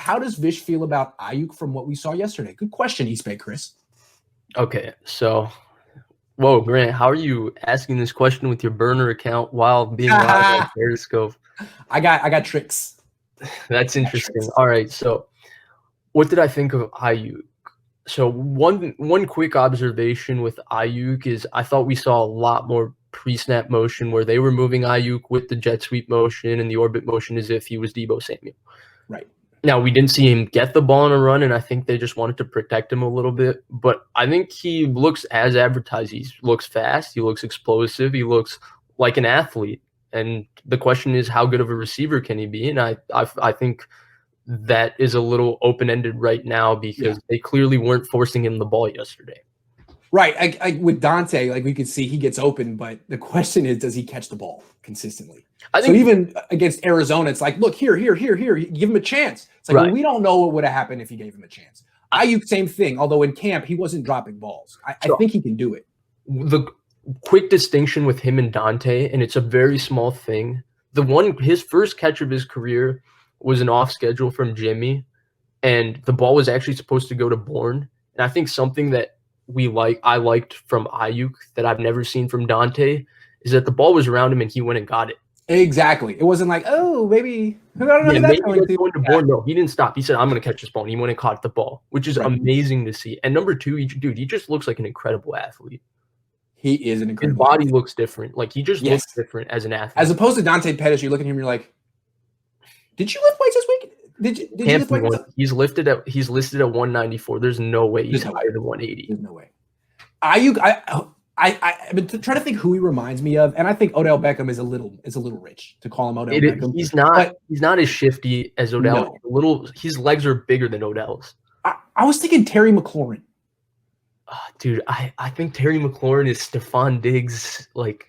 how does Vish feel about Aiyuk from what we saw yesterday? Good question, East Bay Chris. Okay, so, whoa, Grant, how are you asking this question with your burner account while being live on Periscope? I got tricks. That's interesting. All right, so what did I think of Aiyuk? So one quick observation with Aiyuk is I thought we saw a lot more pre-snap motion where they were moving Aiyuk with the jet sweep motion and the orbit motion as if he was Deebo Samuel. Right. Now, we didn't see him get the ball on a run, and I think they just wanted to protect him a little bit. But I think he looks as advertised. He looks fast. He looks explosive. He looks like an athlete. And the question is, how good of a receiver can he be? And I think that is a little open-ended right now because they clearly weren't forcing him the ball yesterday. Right. I with Dante, like we could see he gets open, but the question is, does he catch the ball consistently? I think so even against Arizona, it's like, look, here. You give him a chance. It's like, well, we don't know what would have happened if he gave him a chance. Aiyuk, same thing. Although in camp, he wasn't dropping balls. I think he can do it. The quick distinction with him and Dante, and it's a very small thing. His first catch of his career was an off schedule from Jimmy, and the ball was actually supposed to go to Bourne. And I think something that I liked from Aiyuk that I've never seen from Dante is that the ball was around him and he went and got it. Exactly. It wasn't like, oh, maybe going to Bourne. No, he didn't stop. He said, I'm going to catch this ball. And he went and caught the ball, which is amazing to see. And number two, he just looks like an incredible athlete. He is an incredible His body looks different. Like, he just looks different as an athlete. As opposed to Dante Pettis, you look at him, you're like, did you lift weights this week? Did you lift weights? He's listed at 194. There's no way he's higher than 180. There's no way. Aiyuk, I've been trying to think who he reminds me of, and I think Odell Beckham is a little rich to call him Odell Beckham. He's not as shifty as Odell. No. His legs are bigger than Odell's. I was thinking Terry McLaurin. Dude, I think Terry McLaurin is Stephon Diggs, part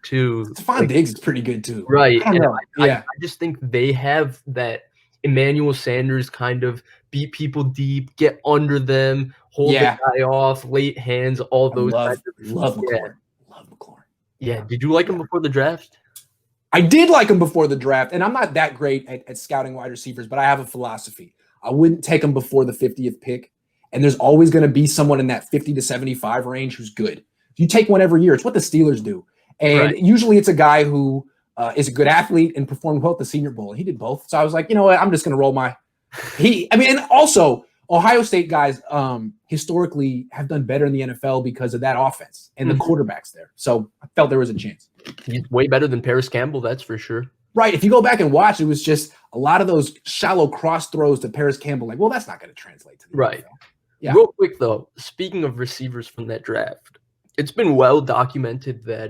two. Stephon Diggs is pretty good too. Right. I just think they have that Emmanuel Sanders kind of beat people deep, get under them, hold the guy off, late hands, all those love McLaurin. Love McLaurin. Yeah. Did you like him before the draft? I did like him before the draft, and I'm not that great at scouting wide receivers, but I have a philosophy. I wouldn't take him before the 50th pick. And there's always going to be someone in that 50 to 75 range who's good. You take one every year. It's what the Steelers do. And usually it's a guy who is a good athlete and performed well at the Senior Bowl. He did both. So I was like, you know what? I'm just going to roll and also Ohio State guys historically have done better in the NFL because of that offense and the quarterbacks there. So I felt there was a chance. He's way better than Paris Campbell, that's for sure. Right. If you go back and watch, it was just a lot of those shallow cross throws to Paris Campbell. Like, well, that's not going to translate to the NFL. Yeah. Real quick, though, speaking of receivers from that draft, it's been well documented that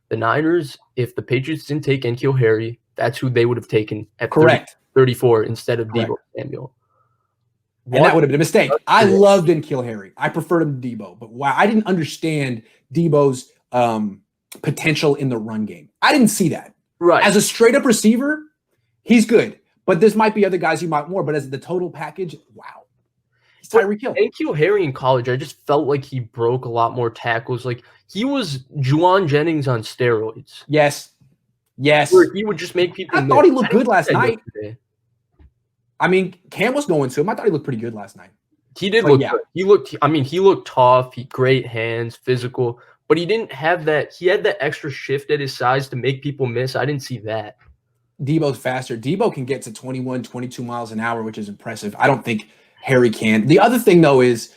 the Niners, if the Patriots didn't take N'Keal Harry, that's who they would have taken at 34 instead of Deebo Samuel. And that would have been a mistake. I loved N'Keal Harry. I preferred him to Deebo. But I didn't understand Deebo's potential in the run game. I didn't see that. Right. As a straight-up receiver, he's good. But there might be other guys you might more. But as the total package, wow. Tyreek Hill. N'Keal Harry in college, I just felt like he broke a lot more tackles. Like, he was Juwan Jennings on steroids. Yes. Where he would just make people thought he looked good last night. Yesterday. I mean, Cam was going to him. I thought he looked pretty good last night. He did look good. He looked tough. Great hands, physical. But he didn't have that. He had that extra shift at his size to make people miss. I didn't see that. Deebo's faster. Deebo can get to 21, 22 miles an hour, which is impressive. I don't think Harry can. The other thing, though, is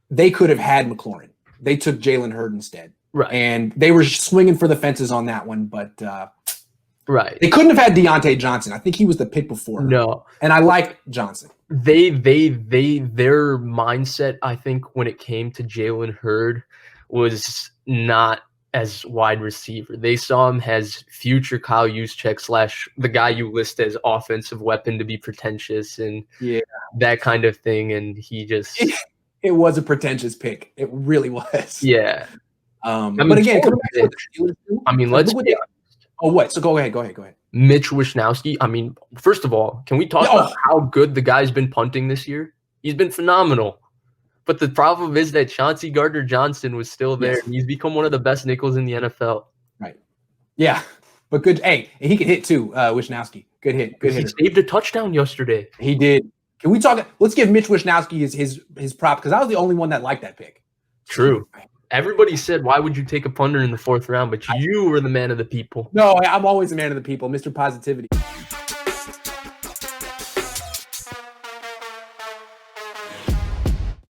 they could have had McLaurin. They took Jalen Hurd instead. Right. And they were swinging for the fences on that one, but they couldn't have had Deontay Johnson. I think he was the pick before. No. And I like Johnson. Their mindset, I think, when it came to Jalen Hurd was not as wide receiver. They saw him as future Kyle Juszczyk / the guy you list as offensive weapon to be pretentious and that kind of thing. And he just it was a pretentious pick. It really was. Yeah. But again, let's be honest. Oh, what? So go ahead. Mitch Wishnowsky. First of all, can we talk about how good the guy's been punting this year? He's been phenomenal. But the problem is that Chauncey Gardner-Johnson was still there. Yes. And he's become one of the best nickels in the NFL. Right. Yeah. But good. Hey, he can hit too, Wishnowsky. Good hit. Good He hitter. saved a touchdown yesterday. He did. Can we talk? Let's give Mitch Wishnowsky his prop because I was the only one that liked that pick. True. Everybody said, why would you take a punter in the 4th round? But you were the man of the people. No, I'm always a man of the people, Mr. Positivity.